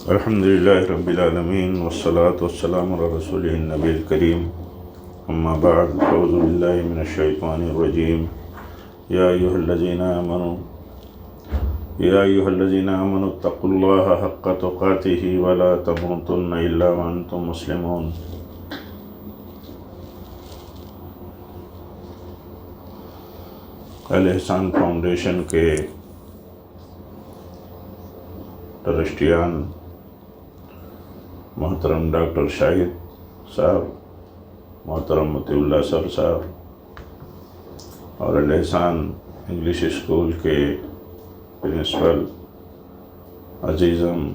الحمد لله رب العالمين والصلاة والسلام على رسوله النبي الكريم أما بعد أعوذ بالله من الشيطان الرجيم يا أيها الذين آمنوا اتقوا الله حق تقاته ولا تموتن إلا وأنتم مسلمون. الاحسان فاؤنڈیشن کے ٹرسٹیان محترم ڈاکٹر شاہد صاحب، محترم مطیع اللہ سر صاحب، اور الاحسان انگلش اسکول کے پرنسپل عزیزم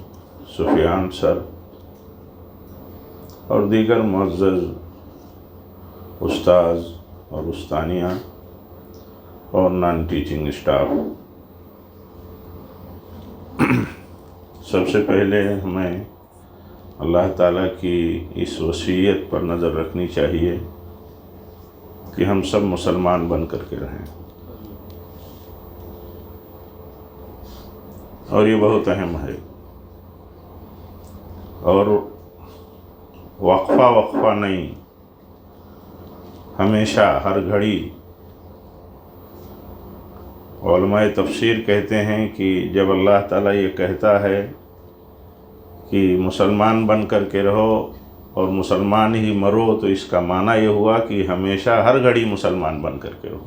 سفیان سر، اور دیگر معزز استاذ اور استانیہ اور نان ٹیچنگ اسٹاف، سب سے پہلے ہمیں اللہ تعالیٰ کی اس وصیت پر نظر رکھنی چاہیے کہ ہم سب مسلمان بن کر کے رہیں، اور یہ بہت اہم ہے. اور وقفہ نہیں، ہمیشہ ہر گھڑی. علماء تفسیر کہتے ہیں کہ جب اللہ تعالیٰ یہ کہتا ہے کہ مسلمان بن کر کے رہو اور مسلمان ہی مرو، تو اس کا معنی یہ ہوا کہ ہمیشہ ہر گھڑی مسلمان بن کر کے رہو.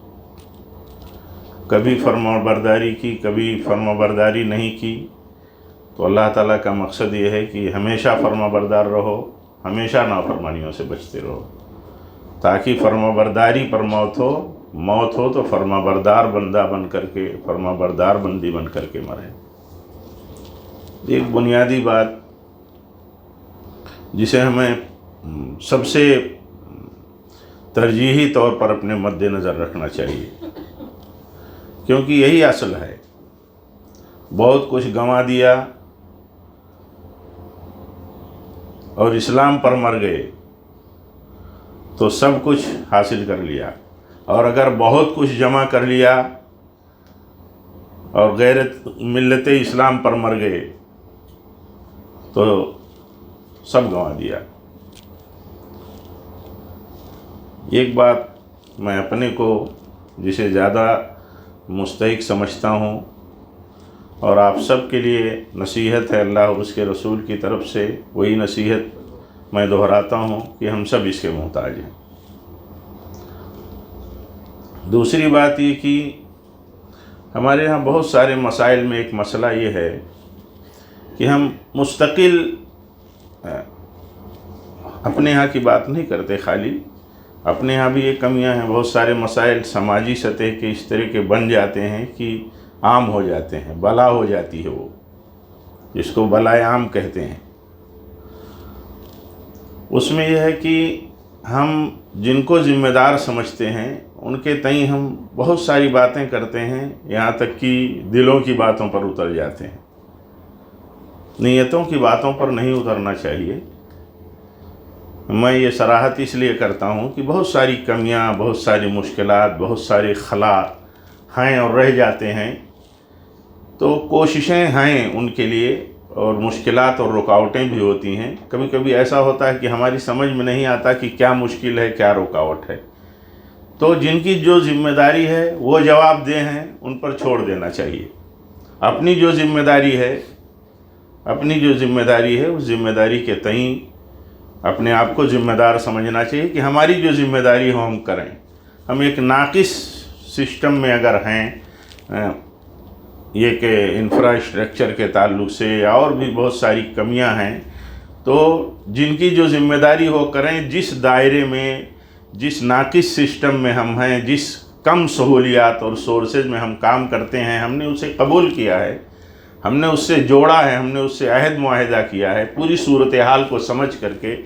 کبھی فرمانبرداری کی، کبھی فرمانبرداری نہیں کی، تو اللہ تعالیٰ کا مقصد یہ ہے کہ ہمیشہ فرمانبردار رہو، ہمیشہ نافرمانیوں سے بچتے رہو، تاکہ فرمانبرداری پر موت ہو تو فرمانبردار بندہ بن کر کے، فرمانبردار بندی بن کر کے مرے. ایک بنیادی بات جسے ہمیں سب سے ترجیحی طور پر اپنے مد نظر رکھنا چاہیے، کیونکہ یہی اصل ہے. بہت کچھ گنوا دیا اور اسلام پر مر گئے تو سب کچھ حاصل کر لیا، اور اگر بہت کچھ جمع کر لیا اور غیر ملت اسلام پر مر گئے تو سب گنوا دیا. ایک بات میں اپنے کو جسے زیادہ مستحق سمجھتا ہوں اور آپ سب کے لیے نصیحت ہے اللہ اور اس کے رسول کی طرف سے، وہی نصیحت میں دہراتا ہوں کہ ہم سب اس کے محتاج ہیں. دوسری بات یہ کہ ہمارے ہاں بہت سارے مسائل میں ایک مسئلہ یہ ہے کہ ہم مستقل اپنے ہاں کی بات نہیں کرتے، خالی اپنے ہاں بھی یہ کمیاں ہیں. بہت سارے مسائل سماجی سطح کے اس طرح کے بن جاتے ہیں کہ عام ہو جاتے ہیں، بلا ہو جاتی ہے، وہ جس کو بلائے عام کہتے ہیں. اس میں یہ ہے کہ ہم جن کو ذمہ دار سمجھتے ہیں ان کے تئیں ہم بہت ساری باتیں کرتے ہیں، یہاں تک کہ دلوں کی باتوں پر اتر جاتے ہیں. نیتوں کی باتوں پر نہیں اترنا چاہیے. میں یہ صراحت اس لیے کرتا ہوں کہ بہت ساری کمیاں، بہت ساری مشکلات، بہت ساری خلا ہیں اور رہ جاتے ہیں. تو کوششیں ہیں ان کے لیے، اور مشکلات اور رکاوٹیں بھی ہوتی ہیں. کبھی کبھی ایسا ہوتا ہے کہ ہماری سمجھ میں نہیں آتا کہ کیا مشکل ہے، کیا رکاوٹ ہے. تو جن کی جو ذمہ داری ہے وہ جواب دہ ہیں، ان پر چھوڑ دینا چاہیے. اپنی جو ذمہ داری ہے اس ذمہ داری کے تئیں اپنے آپ کو ذمہ دار سمجھنا چاہیے کہ ہماری جو ذمہ داری ہو ہم کریں. ہم ایک ناقص سسٹم میں اگر ہیں، یہ کہ انفراسٹرکچر کے تعلق سے اور بھی بہت ساری کمیاں ہیں، تو جن کی جو ذمہ داری ہو کریں. جس دائرے میں، جس ناقص سسٹم میں ہم ہیں، جس کم سہولیات اور سورسز میں ہم کام کرتے ہیں، ہم نے اسے قبول کیا ہے، ہم نے اس سے جوڑا ہے، ہم نے اس سے عہد معاہدہ کیا ہے پوری صورتحال کو سمجھ کر کے.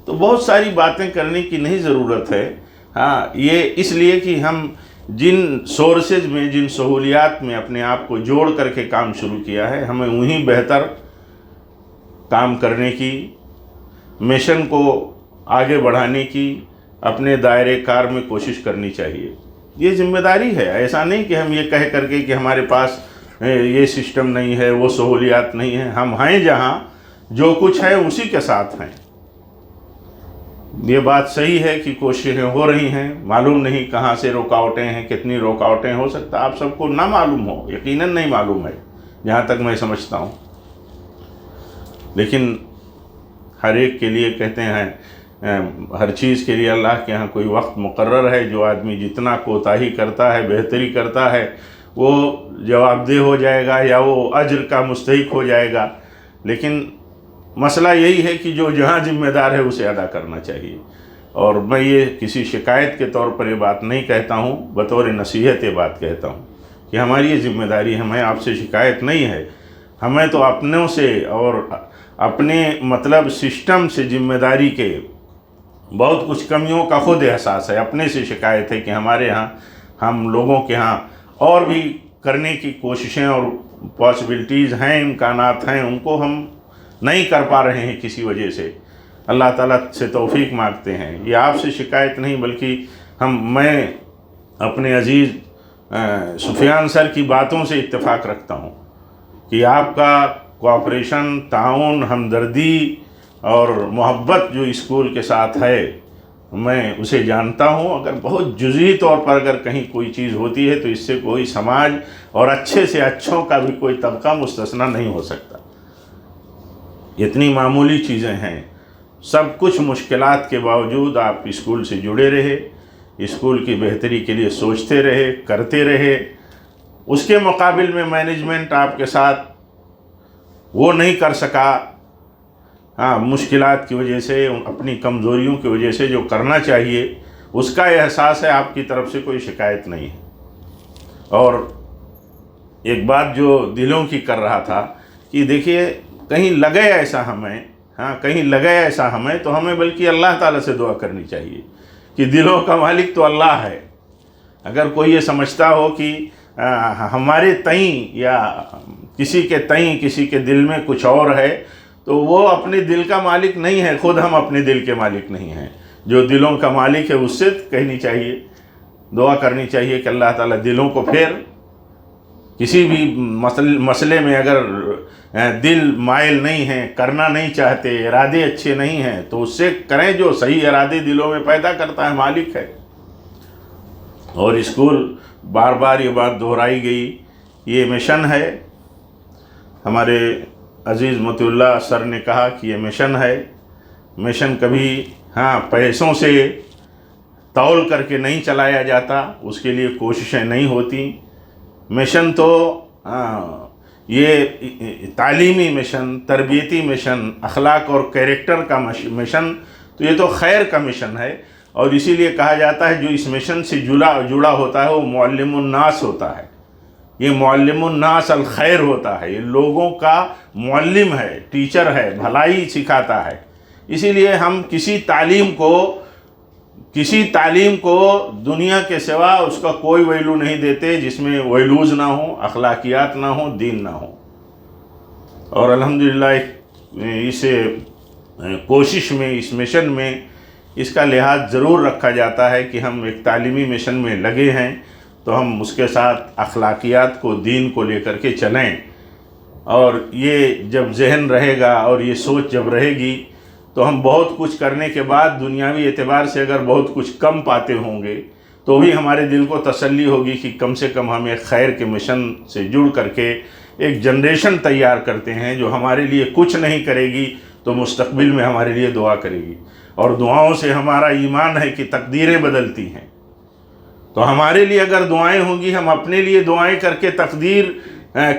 تو بہت ساری باتیں کرنے کی نہیں ضرورت ہے. ہاں، یہ اس لیے کہ ہم جن سورسز میں، جن سہولیات میں اپنے آپ کو جوڑ کر کے کام شروع کیا ہے، ہمیں وہیں بہتر کام کرنے کی، مشن کو آگے بڑھانے کی اپنے دائرے کار میں کوشش کرنی چاہیے. یہ ذمہ داری ہے. ایسا نہیں کہ ہم یہ کہہ کر کے کہ ہمارے پاس یہ سسٹم نہیں ہے، وہ سہولیات نہیں ہیں. ہم ہیں جہاں، جو کچھ ہے اسی کے ساتھ ہیں۔ یہ بات صحیح ہے کہ کوششیں ہو رہی ہیں، معلوم نہیں کہاں سے رکاوٹیں ہیں، کتنی رکاوٹیں، ہو سکتا آپ سب کو نہ معلوم ہو، یقیناً نہیں معلوم ہے جہاں تک میں سمجھتا ہوں، لیکن ہر ایک کے لیے کہتے ہیں ہر چیز کے لیے اللہ کے ہاں کوئی وقت مقرر ہے۔ جو آدمی جتنا کوتاہی کرتا ہے، بہتری کرتا ہے، وہ جواب دہ ہو جائے گا یا وہ اجر کا مستحق ہو جائے گا، لیکن مسئلہ یہی ہے کہ جو جہاں ذمہ دار ہے اسے ادا کرنا چاہیے۔ اور میں یہ کسی شکایت کے طور پر یہ بات نہیں کہتا ہوں، بطور نصیحت یہ بات کہتا ہوں کہ ہماری یہ ذمہ داری ہے، ہمیں آپ سے شکایت نہیں ہے، ہمیں تو اپنوں سے اور اپنے مطلب سسٹم سے ذمہ داری کے بہت کچھ کمیوں کا خود احساس ہے، اپنے سے شکایت ہے کہ ہمارے ہاں، ہم لوگوں کے ہاں اور بھی کرنے کی کوششیں اور پاسبلٹیز ہیں، امکانات ہیں، ان کو ہم نہیں کر پا رہے ہیں کسی وجہ سے۔ اللہ تعالیٰ سے توفیق مانگتے ہیں۔ یہ آپ سے شکایت نہیں، بلکہ میں اپنے عزیز سفیان سر کی باتوں سے اتفاق رکھتا ہوں کہ آپ کا کوآپریشن، تعاون، ہمدردی اور محبت جو اسکول کے ساتھ ہے، میں اسے جانتا ہوں۔ اگر بہت جزئی طور پر اگر کہیں کوئی چیز ہوتی ہے تو اس سے کوئی سماج اور اچھے سے اچھوں کا بھی کوئی طبقہ مستثنیٰ نہیں ہو سکتا۔ اتنی معمولی چیزیں ہیں، سب کچھ مشکلات کے باوجود آپ اسکول سے جڑے رہے، اسکول کی بہتری کے لیے سوچتے رہے، کرتے رہے۔ اس کے مقابل میں مینجمنٹ آپ کے ساتھ وہ نہیں کر سکا، ہاں مشکلات کی وجہ سے، اپنی کمزوریوں کی وجہ سے جو کرنا چاہیے اس کا احساس ہے، آپ کی طرف سے کوئی شکایت نہیں ہے۔ اور ایک بات جو دلوں کی کر رہا تھا کہ دیکھیے کہیں لگے ایسا ہمیں، کہیں لگے ایسا ہمیں تو ہمیں بلکہ اللہ تعالیٰ سے دعا کرنی چاہیے کہ دلوں کا مالک تو اللہ ہے۔ اگر کوئی یہ سمجھتا ہو کہ ہمارے تئیں یا کسی کے تئیں کسی کے دل میں کچھ اور ہے تو وہ اپنے دل کا مالک نہیں ہے، خود ہم اپنے دل کے مالک نہیں ہیں۔ جو دلوں کا مالک ہے اس سے کہنی چاہیے، دعا کرنی چاہیے کہ اللہ تعالیٰ دلوں کو پھر کسی بھی مسئلے میں اگر دل مائل نہیں ہیں، کرنا نہیں چاہتے، ارادے اچھے نہیں ہیں تو اس سے کریں، جو صحیح ارادے دلوں میں پیدا کرتا ہے مالک ہے۔ اور اسکول بار بار یہ بات دہرائی گئی، یہ مشن ہے۔ ہمارے عزیز مطیع اللہ سر نے کہا کہ یہ مشن ہے، مشن کبھی پیسوں سے تول کر کے نہیں چلایا جاتا، اس کے لیے کوششیں نہیں ہوتی۔ مشن تو یہ تعلیمی مشن، تربیتی مشن، اخلاق اور کیریکٹر کا مشن، تو یہ تو خیر کا مشن ہے۔ اور اسی لیے کہا جاتا ہے جو اس مشن سے جڑا ہوتا ہے وہ معلم الناس ہوتا ہے۔ یہ معلم الناس الخیر ہوتا ہے، یہ لوگوں کا معلم ہے، ٹیچر ہے، بھلائی سکھاتا ہے۔ اسی لیے ہم کسی تعلیم کو دنیا کے سوا اس کا کوئی ویلو نہیں دیتے جس میں ویلوز نہ ہوں، اخلاقیات نہ ہوں، دین نہ ہوں۔ اور الحمدللہ اس کوشش میں، اس مشن میں اس کا لحاظ ضرور رکھا جاتا ہے کہ ہم ایک تعلیمی مشن میں لگے ہیں تو ہم اس کے ساتھ اخلاقیات کو، دین کو لے کر کے چلیں۔ اور یہ جب ذہن رہے گا اور یہ سوچ جب رہے گی تو ہم بہت کچھ کرنے کے بعد دنیاوی اعتبار سے اگر بہت کچھ کم پاتے ہوں گے تو بھی ہمارے دل کو تسلی ہوگی کہ کم سے کم ہم ایک خیر کے مشن سے جڑ کر کے ایک جنریشن تیار کرتے ہیں جو ہمارے لیے کچھ نہیں کرے گی تو مستقبل میں ہمارے لیے دعا کرے گی۔ اور دعاؤں سے ہمارا ایمان ہے کہ تقدیریں بدلتی ہیں، تو ہمارے لیے اگر دعائیں ہوں گی، ہم اپنے لیے دعائیں کر کے تقدیر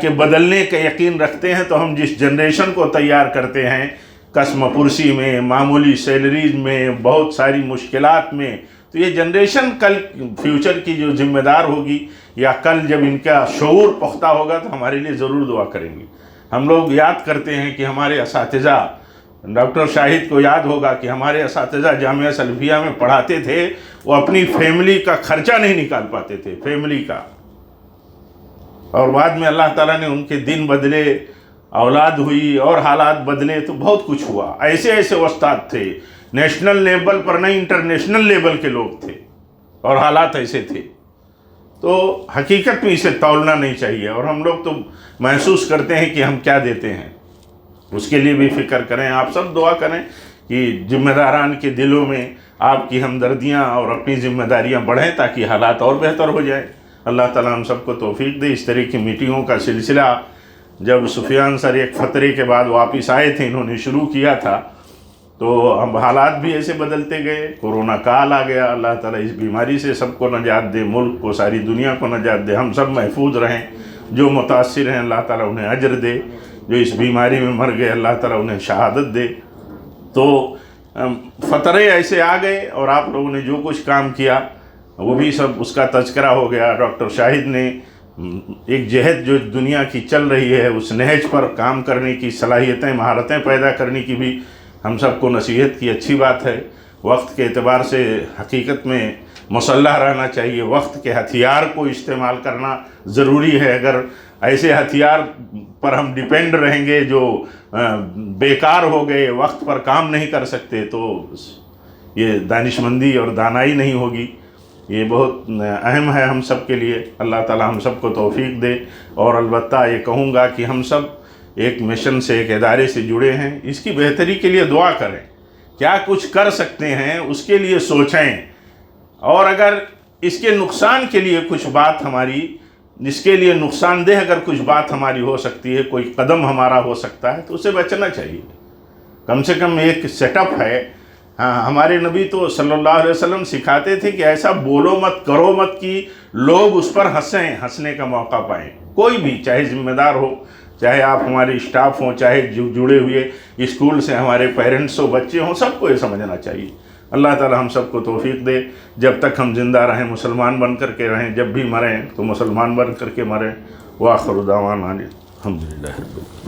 کے بدلنے کا یقین رکھتے ہیں تو ہم جس جنریشن کو تیار کرتے ہیں، قسم پرسی میں، معمولی سیلریز میں، بہت ساری مشکلات میں، تو یہ جنریشن کل فیوچر کی جو ذمہ دار ہوگی یا کل جب ان کا شعور پختہ ہوگا تو ہمارے لیے ضرور دعا کریں گے۔ ہم لوگ یاد کرتے ہیں کہ ہمارے اساتذہ، ڈاکٹر شاہد کو یاد ہوگا کہ ہمارے اساتذہ جامعہ سلفیہ میں پڑھاتے تھے، وہ اپنی فیملی کا خرچہ نہیں نکال پاتے تھے، فیملی کا، اور بعد میں اللہ تعالیٰ نے ان کے دن بدلے، اولاد ہوئی اور حالات بدلے تو بہت کچھ ہوا۔ ایسے استاد تھے، نیشنل لیول پر نہیں انٹرنیشنل لیول کے لوگ تھے اور حالات ایسے تھے۔ تو حقیقت میں اسے تولنا نہیں چاہیے، اور ہم لوگ تو محسوس کرتے ہیں کہ ہم کیا دیتے ہیں۔ اس کے لیے بھی فکر کریں. آپ سب دعا کریں کہ ذمہ داران کے دلوں میں آپ کی ہمدردیاں اور اپنی ذمہ داریاں بڑھیں تاکہ حالات اور بہتر ہو جائیں. اللہ تعالیٰ ہم سب کو توفیق دے. اس طرح کی میٹنگوں کا سلسلہ جب سفیان سر ایک فترے کے بعد واپس آئے تھے، انہوں نے شروع کیا تھا، تو اب حالات بھی ایسے بدلتے گئے. کورونا کال آ گیا. اللہ تعالیٰ اس بیماری سے سب کو نجات دے، ملک کو، ساری دنیا کو نجات دے. ہم سب محفوظ رہیں. جو متاثر ہیں اللہ تعالیٰ انہیں اجر دے. جو اس بیماری میں مر گئے اللہ تعالیٰ انہیں شہادت دے. تو فترے ایسے آ گئے اور آپ لوگوں نے جو کچھ کام کیا وہ بھی سب اس کا تذکرہ ہو گیا. ڈاکٹر شاہد نے ایک جہد جو دنیا کی چل رہی ہے اس نہج پر کام کرنے کی صلاحیتیں، مہارتیں پیدا کرنے کی بھی ہم سب کو نصیحت کی. اچھی بات ہے. وقت کے اعتبار سے حقیقت میں مسلح رہنا چاہیے. وقت کے ہتھیار کو استعمال کرنا ضروری ہے. اگر ایسے ہتھیار پر ہم ڈیپینڈ رہیں گے جو بیکار ہو گئے، وقت پر کام نہیں کر سکتے، تو یہ دانشمندی اور دانائی نہیں ہوگی. یہ بہت اہم ہے ہم سب کے لیے. اللہ تعالیٰ ہم سب کو توفیق دے. اور البتہ یہ کہوں گا کہ ہم سب ایک مشن سے، ایک ادارے سے جڑے ہیں. اس کی بہتری کے لیے دعا کریں. کیا کچھ کر سکتے ہیں اس کے لیے سوچیں. اور اگر اس کے نقصان کے لیے کچھ بات ہماری، جس کے لیے نقصان دہ اگر کچھ بات ہماری ہو سکتی ہے، کوئی قدم ہمارا ہو سکتا ہے، تو اسے بچنا چاہیے. کم سے کم ایک سیٹ اپ ہے. ہاں، ہمارے نبی تو صلی اللہ علیہ وسلم سکھاتے تھے کہ ایسا بولو مت، کرو مت کہ لوگ اس پر ہنسیں، ہنسنے کا موقع پائیں. کوئی بھی، چاہے ذمہ دار ہو، چاہے آپ ہمارے اسٹاف ہوں، چاہے جو جڑے ہوئے اسکول سے ہمارے پیرنٹس ہو، بچے ہوں، سب کو یہ سمجھنا چاہیے. اللہ تعالیٰ ہم سب کو توفیق دے. جب تک ہم زندہ رہیں مسلمان بن کر کے رہیں. جب بھی مریں تو مسلمان بن کر کے مریں. وآخر دعوانا الحمدللہ.